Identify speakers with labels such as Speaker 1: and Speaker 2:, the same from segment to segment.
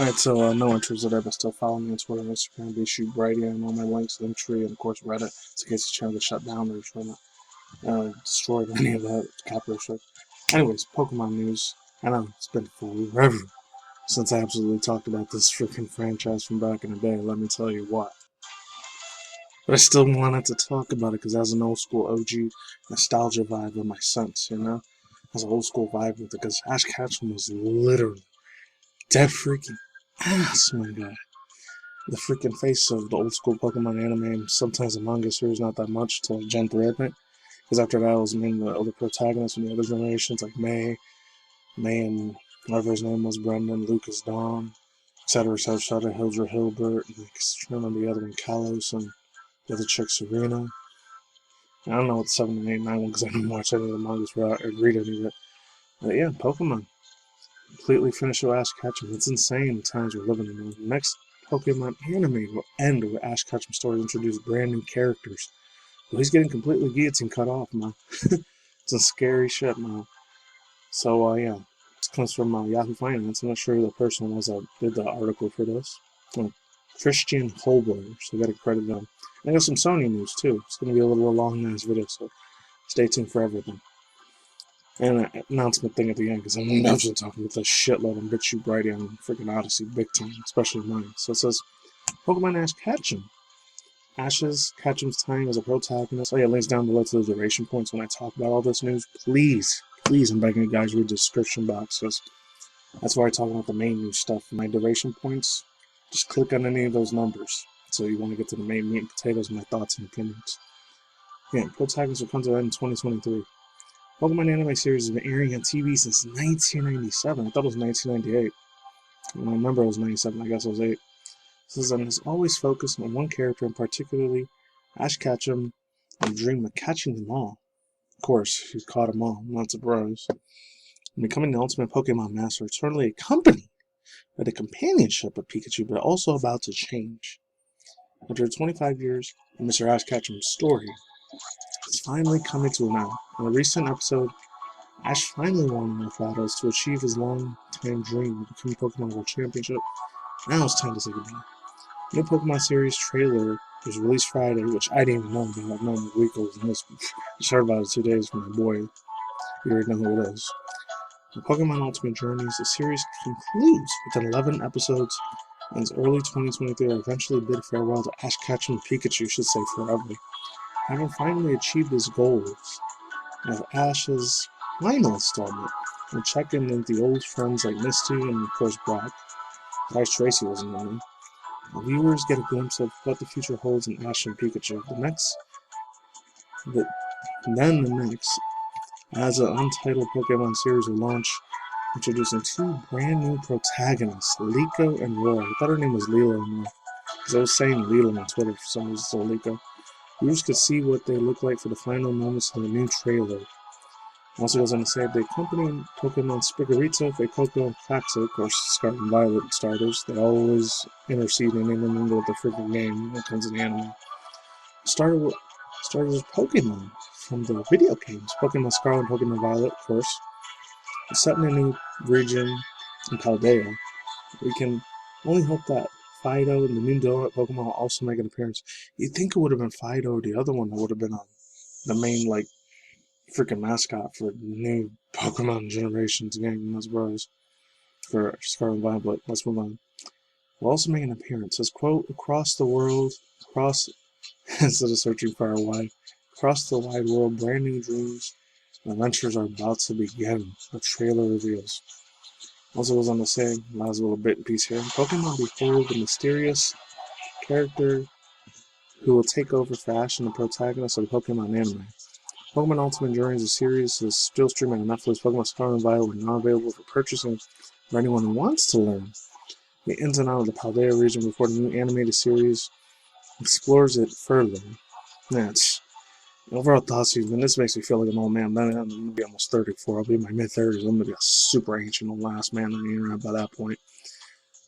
Speaker 1: Alright, so no intros today, but still follow me on Twitter and Instagram, BShootBrighty, and all my links, Linktree, and of course Reddit, in case the channel gets shut down or trying to destroyed or any of that copyright shit. Anyways, Pokemon news. I know, it's been forever since I absolutely talked about this freaking franchise from back in the day, let me tell you what. But I still wanted to talk about it because it has an old school OG nostalgia vibe in my sense, you know? It has an old school vibe with it because Ash Ketchem was literally dead freaking ass, my guy. The freaking face of the old school Pokemon anime, sometimes the manga series, not that much, till Gen 3, I think. Because after that, it was mainly the other protagonists from the other generations, like May and whatever his name was, Brendan, Lucas Dawn, etc., etc., Hildra Hilbert, and I remember the other one, Kalos, and the other chick, Serena. I don't know what the 7 and 8 and 9 one, because I didn't watch any of the mangas or read any of it. But yeah, Pokemon. Completely finished with Ash Ketchum. It's insane the times we're living in. The next Pokemon anime will end with Ash Ketchum's story to introduce brand new characters. Well, he's getting completely guillotine cut off, man. It's some scary shit, man. So, yeah. This comes from Yahoo Finance. I'm not sure who the person was that did the article for this. Christian Holber, so I gotta credit them. And I got some Sony news, too. It's gonna be a little long-ass video, so stay tuned for everything. And an announcement thing at the end, because I'm just talking with a shitload on BitChute on freaking Odyssey big time, especially mine. So it says, Pokemon Ash Ketchum. Ash's Ketchum's time as a protagonist. Oh yeah, links down below to the duration points when I talk about all this news. Please, I'm begging you guys, read the description box, because that's where I talk about the main news stuff. My duration points, just click on any of those numbers. So you want to get to the main meat and potatoes of my thoughts and opinions. Yeah, protagonist will come to end in 2023. Pokemon anime series has been airing on TV since 1997. I thought it was 1998. I remember it was 97. I guess it was 8. This has always focused on one character, and particularly Ash Ketchum, and dream of catching them all. Of course, he's caught them all. I'm not surprised. And becoming the ultimate Pokemon master, eternally accompanied by the companionship of Pikachu, but also about to change. After 25 years of Mr. Ash Ketchum's story, it's finally coming to an end. In a recent episode, Ash finally won enough battles to achieve his long-time dream of becoming Pokemon World Championship. Now it's time to say goodbye. The new Pokemon series trailer was released Friday, which I didn't even know about. I've known Liko and this. I heard about it 2 days from my boy. You already know who it is. The Pokemon Ultimate Journeys, the series concludes with 11 episodes, and it's early 2023 will eventually bid farewell to Ash Ketchum and Pikachu, should say forever. Having finally achieved his goals of Ash's final installment, we'll check in with the old friends like Misty and of course Brock. Vice Tracy wasn't in it. The viewers get a glimpse of what the future holds in Ash and Pikachu. The next, as an untitled Pokemon series will launch, introducing 2 brand new protagonists, Liko and Roy. I thought her name was Lilo and Roy, because I was saying Lilo on Twitter for some reason, so Liko. Viewers could see what they look like for the final moments of the new trailer. Also goes on to say the accompanying Pokemon Spigorito, Fuecoco, and Claxo, of course, Scarlet and Violet starters, they always intercede and intermingle with the freaking game when it comes to the anime. Started with Pokemon from the video games, Pokemon Scarlet and Pokemon Violet, of course. It's set in a new region in Paldea. We can only hope that Fido and the new Donut Pokemon will also make an appearance. You'd think it would have been Fido or the other one that would have been on the main, like, freaking mascot for new Pokemon Generations game, as well as for Scarlet and Violet, but let's move on. We'll also make an appearance. As quote, across the world, instead of searching far away, across the wide world, brand new dreams and adventures are about to begin, the trailer reveals. Also goes on to say, last little bit and piece here, Pokemon behold the mysterious character who will take over for Ash and the protagonist of the Pokemon anime. Pokemon Ultimate Journeys, a series is still streaming on Netflix. Pokemon Scarlet and Violet are now available for purchasing for anyone who wants to learn the ins and outs of the Paldea region before the new animated series explores it further. That's overall thoughts. This makes me feel like an old man. I'm going to be almost 34. I'll be in my mid-30s. I'm going to be a super ancient old last man on the internet by that point.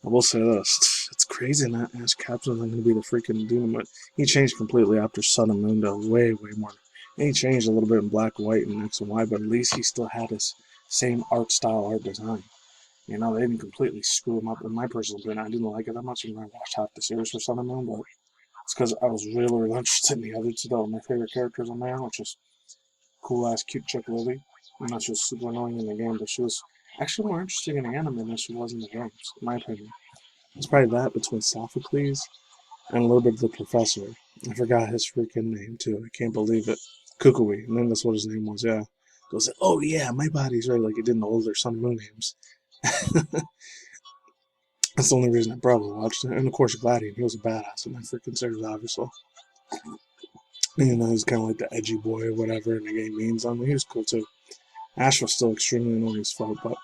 Speaker 1: I will say this. It's crazy that Ash Ketchum is going to be the freaking demon. But he changed completely after Sun and Moon, though. Way more. And he changed a little bit in black, white, and X and Y, but at least he still had his same art style, art design. You know, they didn't completely screw them up. In my personal opinion, I didn't like it that much. I watched half the series for Sun and Moon, but it's because I was really interested in the other two, though. My favorite characters on there, which is cool-ass cute chick Lily. I'm not just super annoying in the game, but she was actually more interesting in the anime than she was in the games, in my opinion. It's probably that between Sophocles and a little bit of the professor. I forgot his freaking name, too. I can't believe it. Kukui. And then that's what his name was, yeah. It was like, oh yeah, my body's right, like it did in the older Sun and Moon games. That's the only reason I probably watched it. And of course, Gladiator, he was a badass in my freaking series, obviously. You know, he's kind of like the edgy boy or whatever in the game means. I mean, he was cool too. Ash was still extremely annoying as fuck, but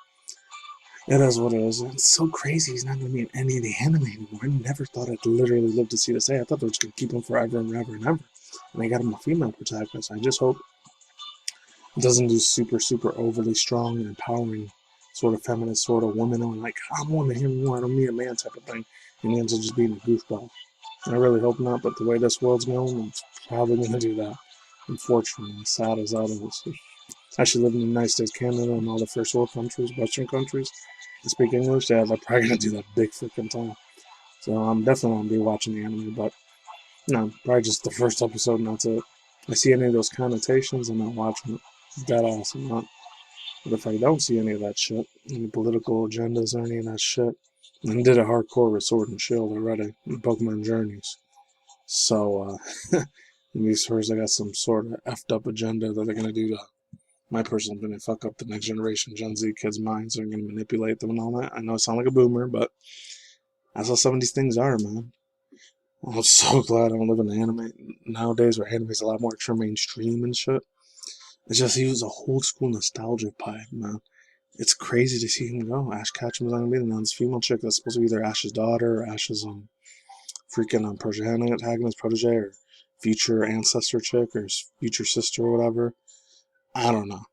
Speaker 1: it is what it is. It's so crazy he's not going to be in any of the anime anymore. I never thought I'd literally live to see this day. I thought they were just going to keep him forever and ever and ever. And they got him a female protagonist. I just hope it doesn't do super, super overly strong and empowering sort of feminist sort of woman on like, I'm one of him, I don't need a man type of thing. And he ends up just being a goofball. I really hope not, but the way this world's going, it's probably going to do that. Unfortunately, sad as that is. I actually live in the United States, Canada, and all the first world countries, Western countries that speak English. Yeah, they're probably going to do that big freaking time. So I'm definitely going to be watching the anime, but no, probably just the first episode and that's it. If I see any of those connotations, I'm not watching it. Dead ass, I'm not. But if I don't see any of that shit, any political agendas or any of that shit, and did a hardcore with Sword and Shield already in Pokemon Journeys. So, in these stories, I got some sort of effed up agenda that they're going to do to my personal opinion, fuck up the next generation, Gen Z kids' minds. They're going to manipulate them and all that. I know I sound like a boomer, but that's how some of these things are, man. I'm so glad I don't live in the anime nowadays where anime is a lot more extra mainstream and shit. It's just he was a old school nostalgia pipe, man. It's crazy to see him go. Ash Ketchem is not gonna be the this female chick that's supposed to be either Ash's daughter or Ash's freaking protege or future ancestor chick or his future sister or whatever. I don't know.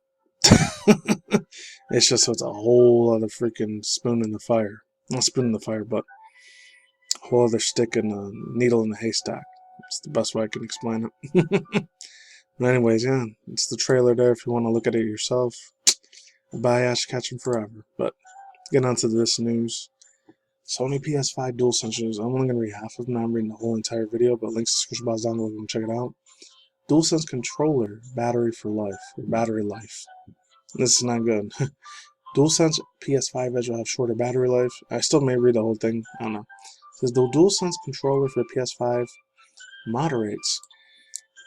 Speaker 1: It's just so it's a whole other freaking spoon in the fire. Not spoon in the fire, but a whole other stick and a needle in the haystack. It's the best way I can explain it. But anyways, yeah, it's the trailer there if you want to look at it yourself. Buy Ash Ketchem forever. But getting on to this news. Sony PS5 DualSense news. I'm only going to read half of them. I'm reading the whole entire video, but links to description box down below if you want to check it out. DualSense controller battery for life, or battery life. This is not good. DualSense PS5 Edge will have shorter battery life. I still may read the whole thing. I don't know. It says the DualSense controller for PS5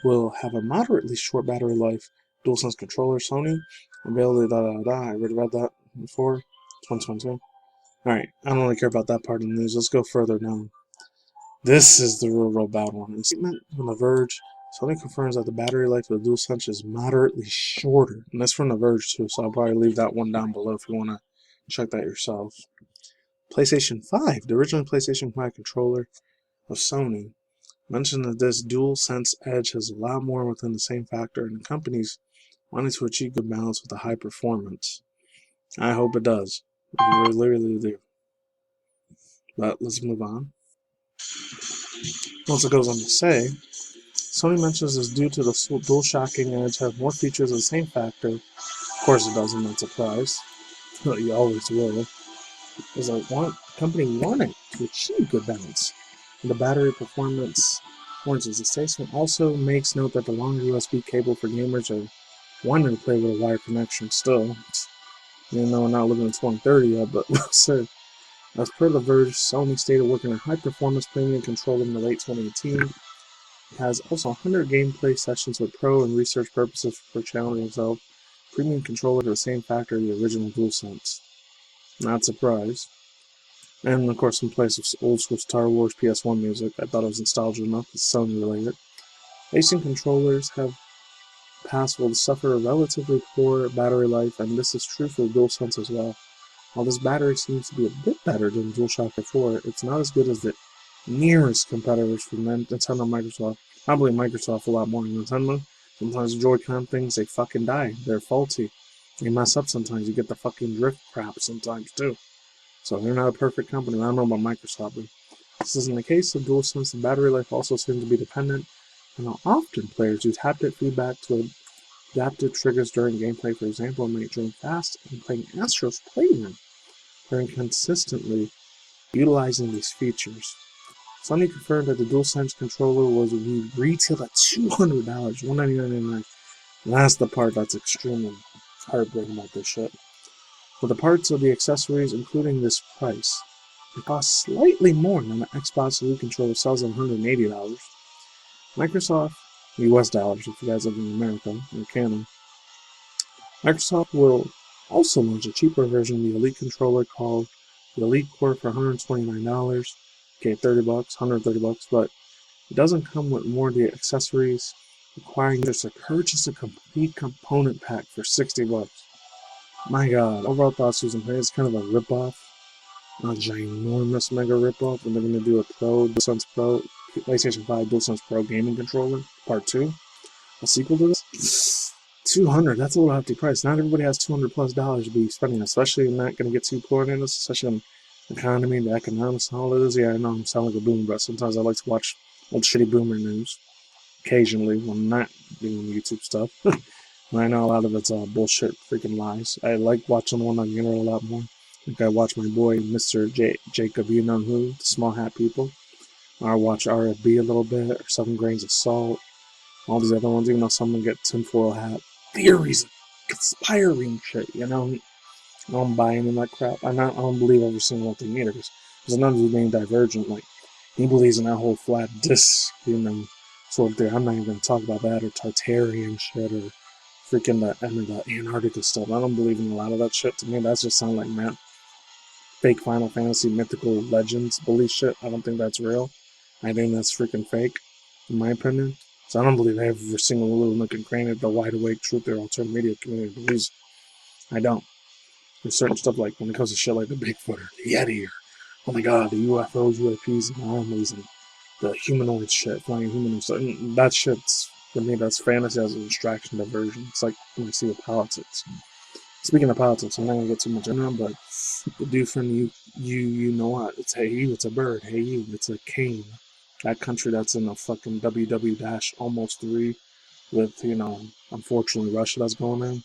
Speaker 1: will have a moderately short battery life. DualSense controller, Sony, available. I already read that before. 2022. Alright, I don't really care about that part of the news. Let's go further down. This is the real bad one. In a statement from The Verge, Sony confirms that the battery life of the DualSense is moderately shorter. And that's from The Verge too, so I'll probably leave that one down below if you want to check that yourself. PlayStation 5, the original PlayStation 5 controller of Sony, mentioned that this DualSense Edge has a lot more within the same factor, and the company's wanting to achieve good balance with the high performance. I hope it does. I really do. But let's move on. Once it goes on to say, Sony mentions this due to the DualShocking Edge have more features of the same factor. Of course it does, I'm not surprised. But you always will. Is a company wanting to achieve good balance. And the battery performance warranties. The statement also makes note that the longer USB cable for gamers are wanting to play with a wired connection still. Even though we're not living in 2030 yet, but we'll see. As per The Verge, Sony stated working on high-performance premium controller in the late 2018. It has also 100 gameplay sessions with pro and research purposes for challenging itself. Premium controller to the same factor as the original DualSense. Not surprised. And of course, some place of old school Star Wars PS1 music. I thought it was nostalgic enough. It's Sony related. Racing controllers will suffer a relatively poor battery life, and this is true for the DualSense as well. While this battery seems to be a bit better than DualShock 4, it's not as good as the nearest competitors from Nintendo and Microsoft. I believe Microsoft a lot more than Nintendo. Sometimes the Joy-Con things, they fucking die. They're faulty. They mess up sometimes. You get the fucking drift crap sometimes too. So they're not a perfect company. I don't know about Microsoft, but this isn't the case of DualSense. The battery life also seems to be dependent on how often players use haptic feedback to adaptive triggers during gameplay. For example, it might drain fast and playing Astro's Playroom. are inconsistently utilizing these features. Sony confirmed that the DualSense controller was retailed at $200, $199.99. That's the part that's extremely heartbreaking about this shit. For the parts of the accessories, including this price, it costs slightly more than the Xbox Elite controller sells at $180. Microsoft, U.S. dollars if you guys live in America or Canada, Microsoft will also launch a cheaper version of the Elite controller called the Elite Core for $129. Okay, $30, $130, but it doesn't come with more of the accessories, requiring users to purchase a complete component pack for $60. My god, overall thoughts, Susan Pay is kind of a ripoff, a ginormous mega ripoff, and they're going to do a DualSense Pro, PlayStation 5 DualSense Pro gaming controller, part 2, a sequel to this. $200, that's a little hefty price. Not everybody has $200+ to be spending, especially I'm not going to get too poured into this, especially in the economy, the economics, and all it is. Yeah, I know I'm sounding like a boomer, but sometimes I like to watch old shitty boomer news, occasionally, when I'm not doing YouTube stuff. And I know a lot of it's bullshit, freaking lies. I like watching the one on the internet a lot more. Like I watch my boy, Mr. Jacob, you know who, the Small Hat People. Or I watch RFB a little bit, or 7 Grains of Salt. All these other ones, even though someone get tinfoil hat. Theories, conspiring shit, you know? I don't buy into that crap. I don't believe every single one thing either, because none of you being divergent. Like, he believes in that whole flat disc, you know, sort of thing. I'm not even going to talk about that, or Tartarian shit, or freaking the Antarctica stuff. I don't believe in a lot of that shit. To me, that just sounds like, man, fake Final Fantasy mythical legends belief shit. I don't think that's real. I think that's freaking fake, in my opinion. So I don't believe every single little nook and cranny of the wide awake truth or alternative media community believes. I don't. There's certain stuff like when it comes to shit like the Bigfoot or the Yeti or, oh my god, the UFOs, UAPs, and anomalies and the humanoid shit, flying humanoid stuff. That shit's, for me, that's fantasy as a distraction, diversion. It's like when I see the politics. Speaking of politics, I'm not going to get too much into it, but the dude from you know what? It's hey you, it's a bird. Hey you, it's a cane. That country that's in a fucking WW-almost 3 with, you know, unfortunately Russia that's going in.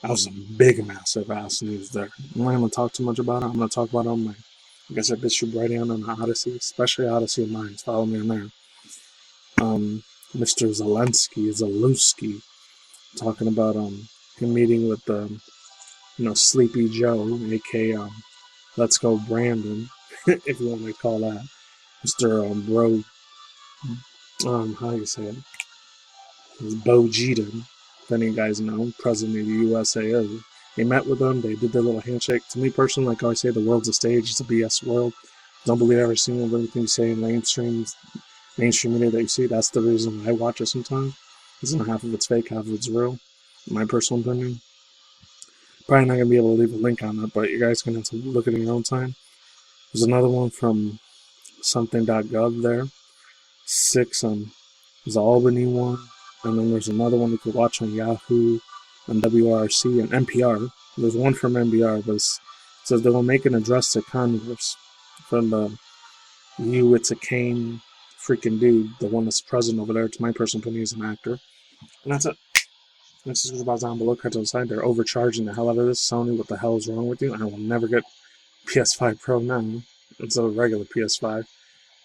Speaker 1: That was some big, massive ass news there. I'm not going to talk too much about it. I'm going to talk about it on my, like I said, BitChute right on the Odyssey, especially Odyssey of Minds. Follow me on there. Mr. Zelensky, talking about him meeting with Sleepy Joe, aka Let's Go Brandon, if you want to call that, Mr. Bro, how do you say it? It's Bo Jiden, if any of you guys know, president of the USA. They met with him, they did their little handshake. To me personally, like I always say, the world's a stage, it's a BS world. Don't believe every single everything you say in mainstream media that you see. That's the reason I watch it sometimes. Isn't half of it's fake, half of it's real. In my personal opinion. Probably not going to be able to leave a link on it, but you guys can have to look at it in your own time. There's another one from something.gov there. 6 there's the Albany one, and then there's another one you could watch on Yahoo, and WRC, and NPR. There's one from NPR, but it says they will make an address to Congress from the it's a cane freaking dude, the one that's president over there. To my personal opinion, he's an actor. And that's it. Next is about down below, cards on the side. They're overcharging the hell out of this. Sony, what the hell is wrong with you? I will never get PS5 Pro now instead of regular PS5.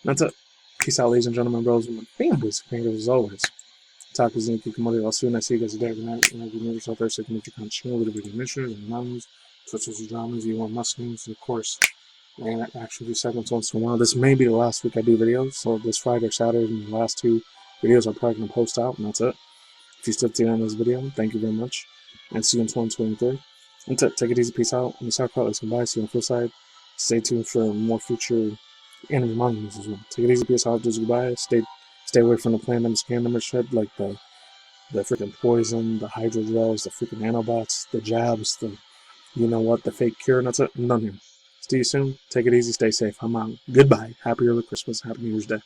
Speaker 1: That's it. Peace out, ladies and gentlemen, bros, and families. Fingers as always. Talk is Nicky Commodity. I'll see you and I see you guys today. Good night. And you yourself there, so you can make your content, a little bit of missions and mountains, switches and dramas, you want Muslims, and of course, and actually 2 seconds once in a while. This may be the last week I do videos, so this Friday or Saturday, the last 2 videos are probably going to post out, and that's it. If you still tuned in this video, thank you very much, and see you in 2023. That's it. Take it easy. Peace out. On the SoundCloud, let's goodbye. See you on the flip side. Stay tuned for more future anime mangas as well. Take it easy. Peace out. Just goodbye. Stay away from the pandemic, scandemic shit like the freaking poison, the hydrogels, the freaking nanobots, the jabs, the the fake cure. And that's it. I'm done here. See you soon. Take it easy. Stay safe. I'm out. Goodbye. Happy early Christmas. Happy New Year's Day.